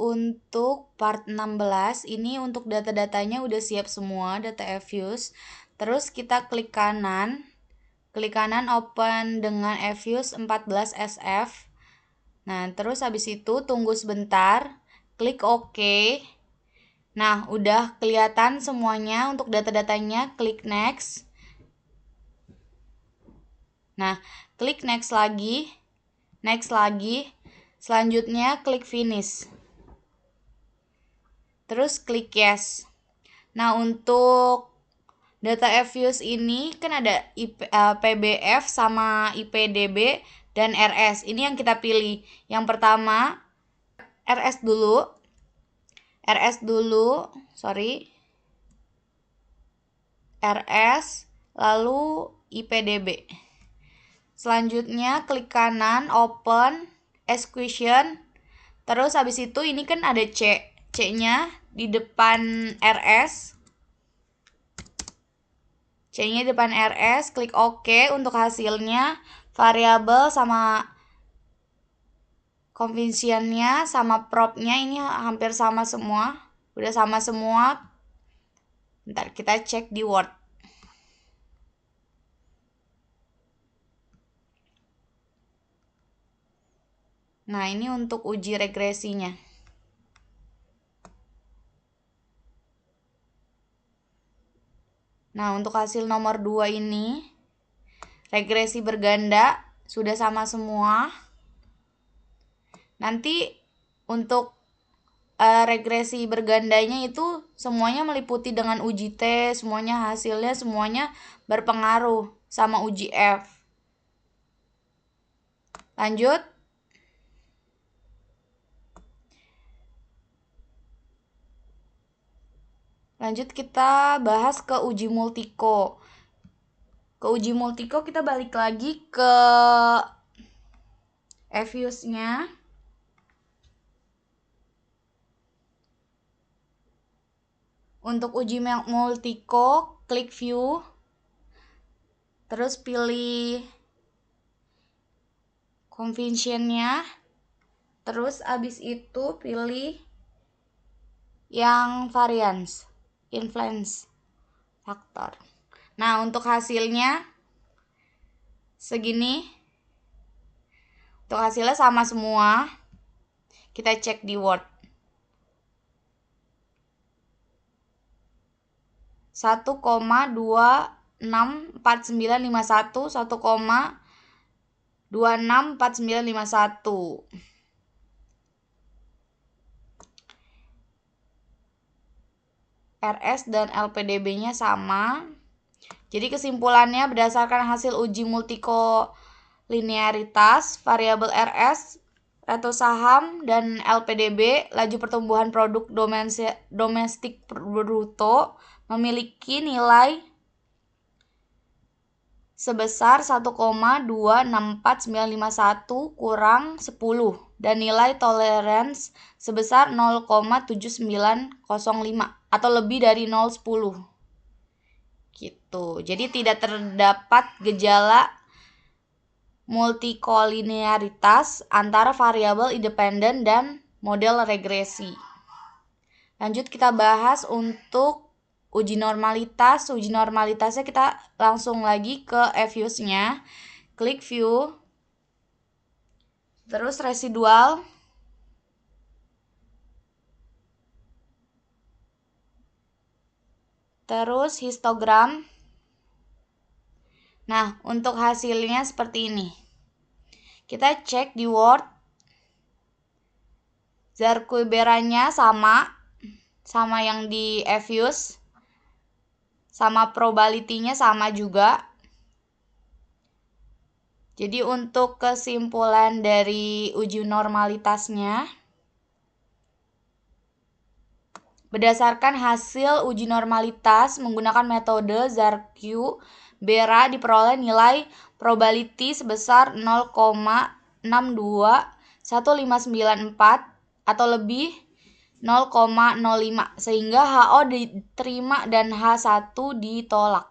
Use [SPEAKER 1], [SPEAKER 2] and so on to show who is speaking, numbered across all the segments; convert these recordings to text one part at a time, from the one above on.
[SPEAKER 1] untuk part 16, ini untuk data-datanya udah siap semua, data Fuse. Terus kita klik kanan open dengan Fuse 14 SF. Nah, terus habis itu tunggu sebentar, klik OK. Nah, udah kelihatan semuanya untuk data-datanya, klik next. Nah, klik next lagi, selanjutnya klik finish. Terus klik yes. Nah, untuk data Fuse ini kan ada PBF sama IPDB dan RS. Ini yang kita pilih. Yang pertama RS dulu, RS lalu IPDB. Selanjutnya klik kanan open execution. Terus habis itu ini kan ada C-nya di depan RS. C-nya di depan RS, klik OK untuk hasilnya. Variabel sama convention-nya sama prop-nya ini hampir sama semua. Udah sama semua. Bentar, kita cek di Word. Nah, ini untuk uji regresinya. Nah, untuk hasil nomor 2 ini, regresi berganda sudah sama semua. Nanti untuk regresi bergandanya itu semuanya meliputi dengan uji T, semuanya hasilnya semuanya berpengaruh sama uji F. Lanjut. Lanjut kita bahas ke uji multiko. Ke uji multiko kita balik lagi ke Fuse-nya. Untuk uji multiko, klik view. Terus pilih convention-nya. Terus abis itu pilih yang variance, influence factor. Nah, untuk hasilnya segini. Untuk hasilnya sama semua. Kita cek di Word. 1,264951, 1,264951. RS dan LPDB-nya sama. Jadi kesimpulannya berdasarkan hasil uji multikolinearitas, variabel RS, reto saham, dan LPDB, laju pertumbuhan produk domestik bruto, memiliki nilai sebesar 1,264951 kurang 10 dan nilai tolerance sebesar 0,7905 atau lebih dari 0,10 gitu. Jadi tidak terdapat gejala multikolinearitas antara variabel independen dan model regresi. Lanjut kita bahas untuk uji normalitas. Uji normalitasnya kita langsung lagi ke Fuse-nya. Klik view. Terus residual. Terus histogram. Nah, untuk hasilnya seperti ini. Kita cek di Word. Zarkuiberanya sama yang di Fuse. Sama probability-nya sama juga. Jadi untuk kesimpulan dari uji normalitasnya, berdasarkan hasil uji normalitas menggunakan metode Zarku-Bera diperoleh nilai probability sebesar 0,621594 atau lebih 0,05 sehingga HO diterima dan H1 ditolak.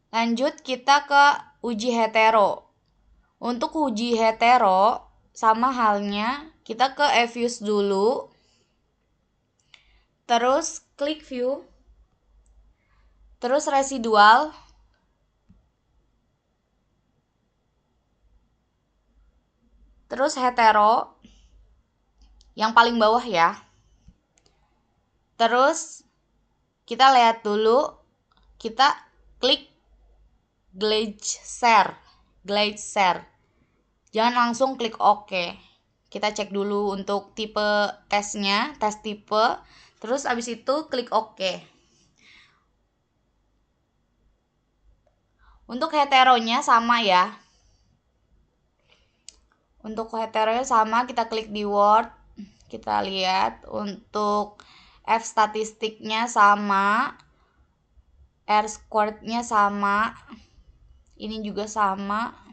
[SPEAKER 1] Lanjut kita ke uji hetero. Untuk uji hetero sama halnya, kita ke eViews dulu, terus klik view, terus residual, terus hetero, yang paling bawah ya. Terus kita lihat dulu, kita klik glide share. Jangan langsung klik OK. Kita cek dulu untuk tipe tesnya, tes tipe. Terus abis itu klik OK. Untuk heteronya sama ya. Untuk heteronya sama, kita klik di Word. Kita lihat untuk F statistiknya sama. R squared-nya sama. Ini juga sama.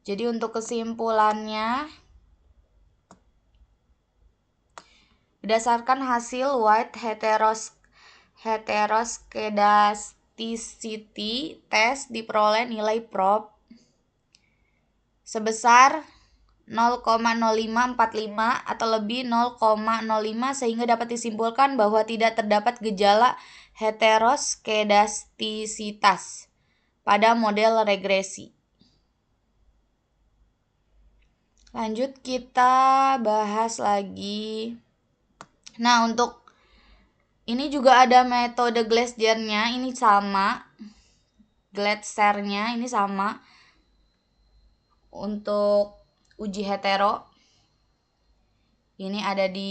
[SPEAKER 1] Jadi untuk kesimpulannya, berdasarkan hasil white heteroskedasticity test diperoleh nilai prop sebesar 0,0545 atau lebih 0,05 sehingga dapat disimpulkan bahwa tidak terdapat gejala heteroskedastisitas pada model regresi. Lanjut kita bahas lagi. Nah, untuk ini juga ada metode Glaser-nya, ini sama. Glaser-nya ini sama. Untuk uji hetero, ini ada di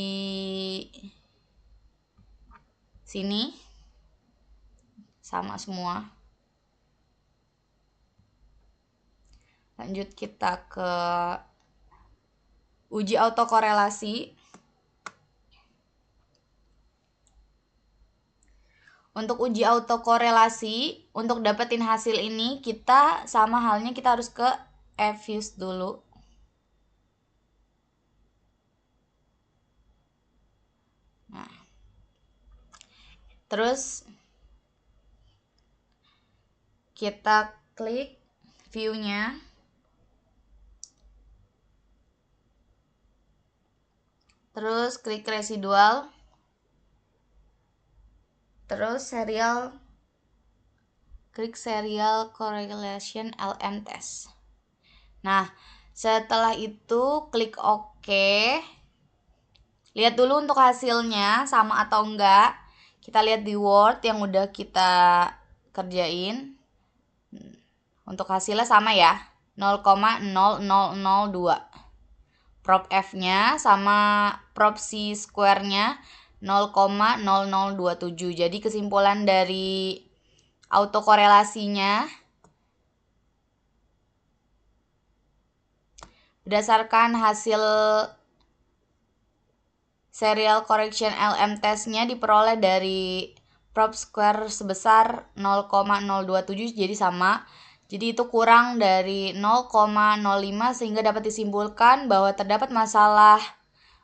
[SPEAKER 1] sini. Sama semua. Lanjut kita ke uji autokorelasi. Untuk uji autokorelasi, untuk dapetin hasil ini, kita sama halnya kita harus ke eViews dulu. Nah, terus kita klik view-nya. Terus klik residual. Terus klik serial correlation LM test. Nah, setelah itu klik OK. Lihat dulu untuk hasilnya sama atau enggak. Kita lihat di Word yang udah kita kerjain. Untuk hasilnya sama ya, 0,0002. Prop F-nya sama prop C square-nya 0,0027. Jadi kesimpulan dari autokorelasinya, berdasarkan hasil serial correction LM test-nya diperoleh dari prop square sebesar 0,027, jadi sama. Jadi itu kurang dari 0,05 sehingga dapat disimpulkan bahwa terdapat masalah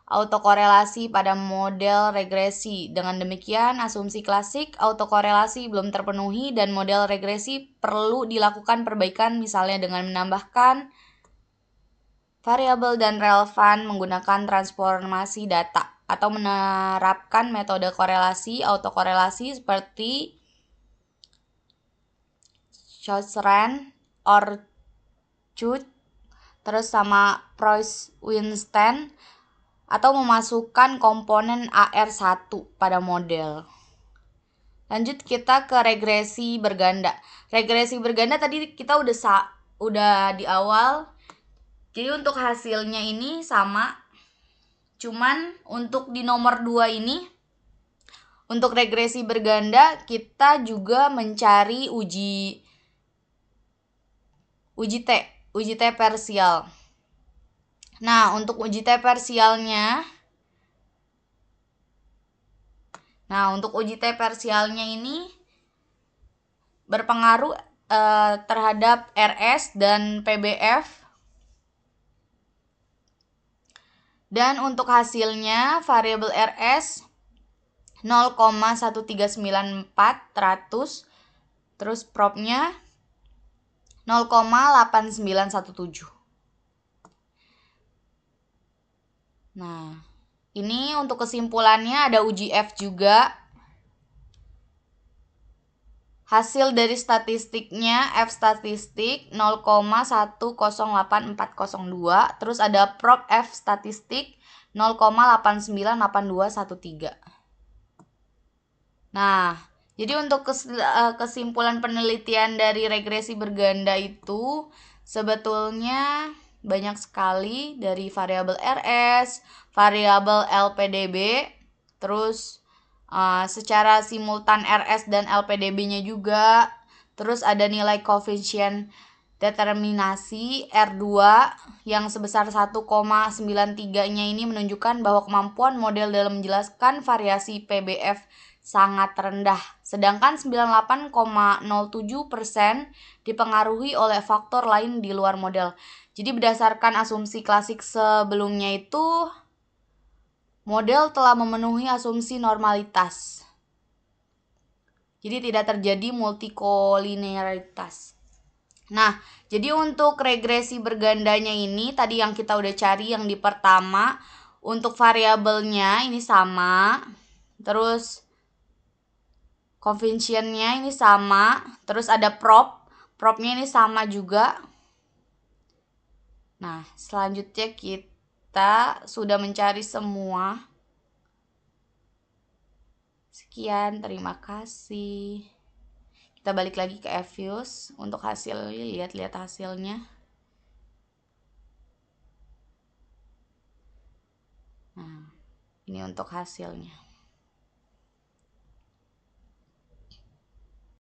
[SPEAKER 1] autokorelasi pada model regresi. Dengan demikian, asumsi klasik autokorelasi belum terpenuhi dan model regresi perlu dilakukan perbaikan, misalnya dengan menambahkan variabel dan relevan menggunakan transformasi data atau menerapkan metode korelasi autokorelasi seperti Chaucerand, Orchard, terus sama Preuss-Weinstein, atau memasukkan komponen AR1 pada model. Lanjut kita ke regresi berganda. Regresi berganda tadi kita udah di awal. Jadi untuk hasilnya ini sama. Cuman untuk di nomor 2 ini, untuk regresi berganda kita juga mencari uji T parsial. Nah, untuk uji T parsialnya, ini berpengaruh terhadap RS dan PBF. Dan untuk hasilnya variabel RS 0,1394 terus propnya 0,8917. Nah, ini untuk kesimpulannya ada uji F juga. Hasil dari statistiknya F statistik 0,108402, terus ada prop F statistik 0,898213. Nah, jadi untuk kesimpulan penelitian dari regresi berganda itu sebetulnya banyak sekali, dari variabel RS, variabel LPDB, terus secara simultan RS dan LPDB-nya juga, terus ada nilai koefisien determinasi R2 yang sebesar 1,93-nya ini menunjukkan bahwa kemampuan model dalam menjelaskan variasi PBF sangat rendah, sedangkan 98,07% dipengaruhi oleh faktor lain di luar model. Jadi berdasarkan asumsi klasik sebelumnya itu, model telah memenuhi asumsi normalitas. Jadi tidak terjadi multikolinearitas. Nah, jadi untuk regresi bergandanya ini tadi yang kita udah cari yang di pertama, untuk variabelnya ini sama, terus conventionnya ini sama, terus ada propnya ini sama juga. Nah, selanjutnya kita sudah mencari semua. Sekian, terima kasih. Kita balik lagi ke Evius untuk hasilnya, lihat-lihat hasilnya. Nah, ini untuk hasilnya.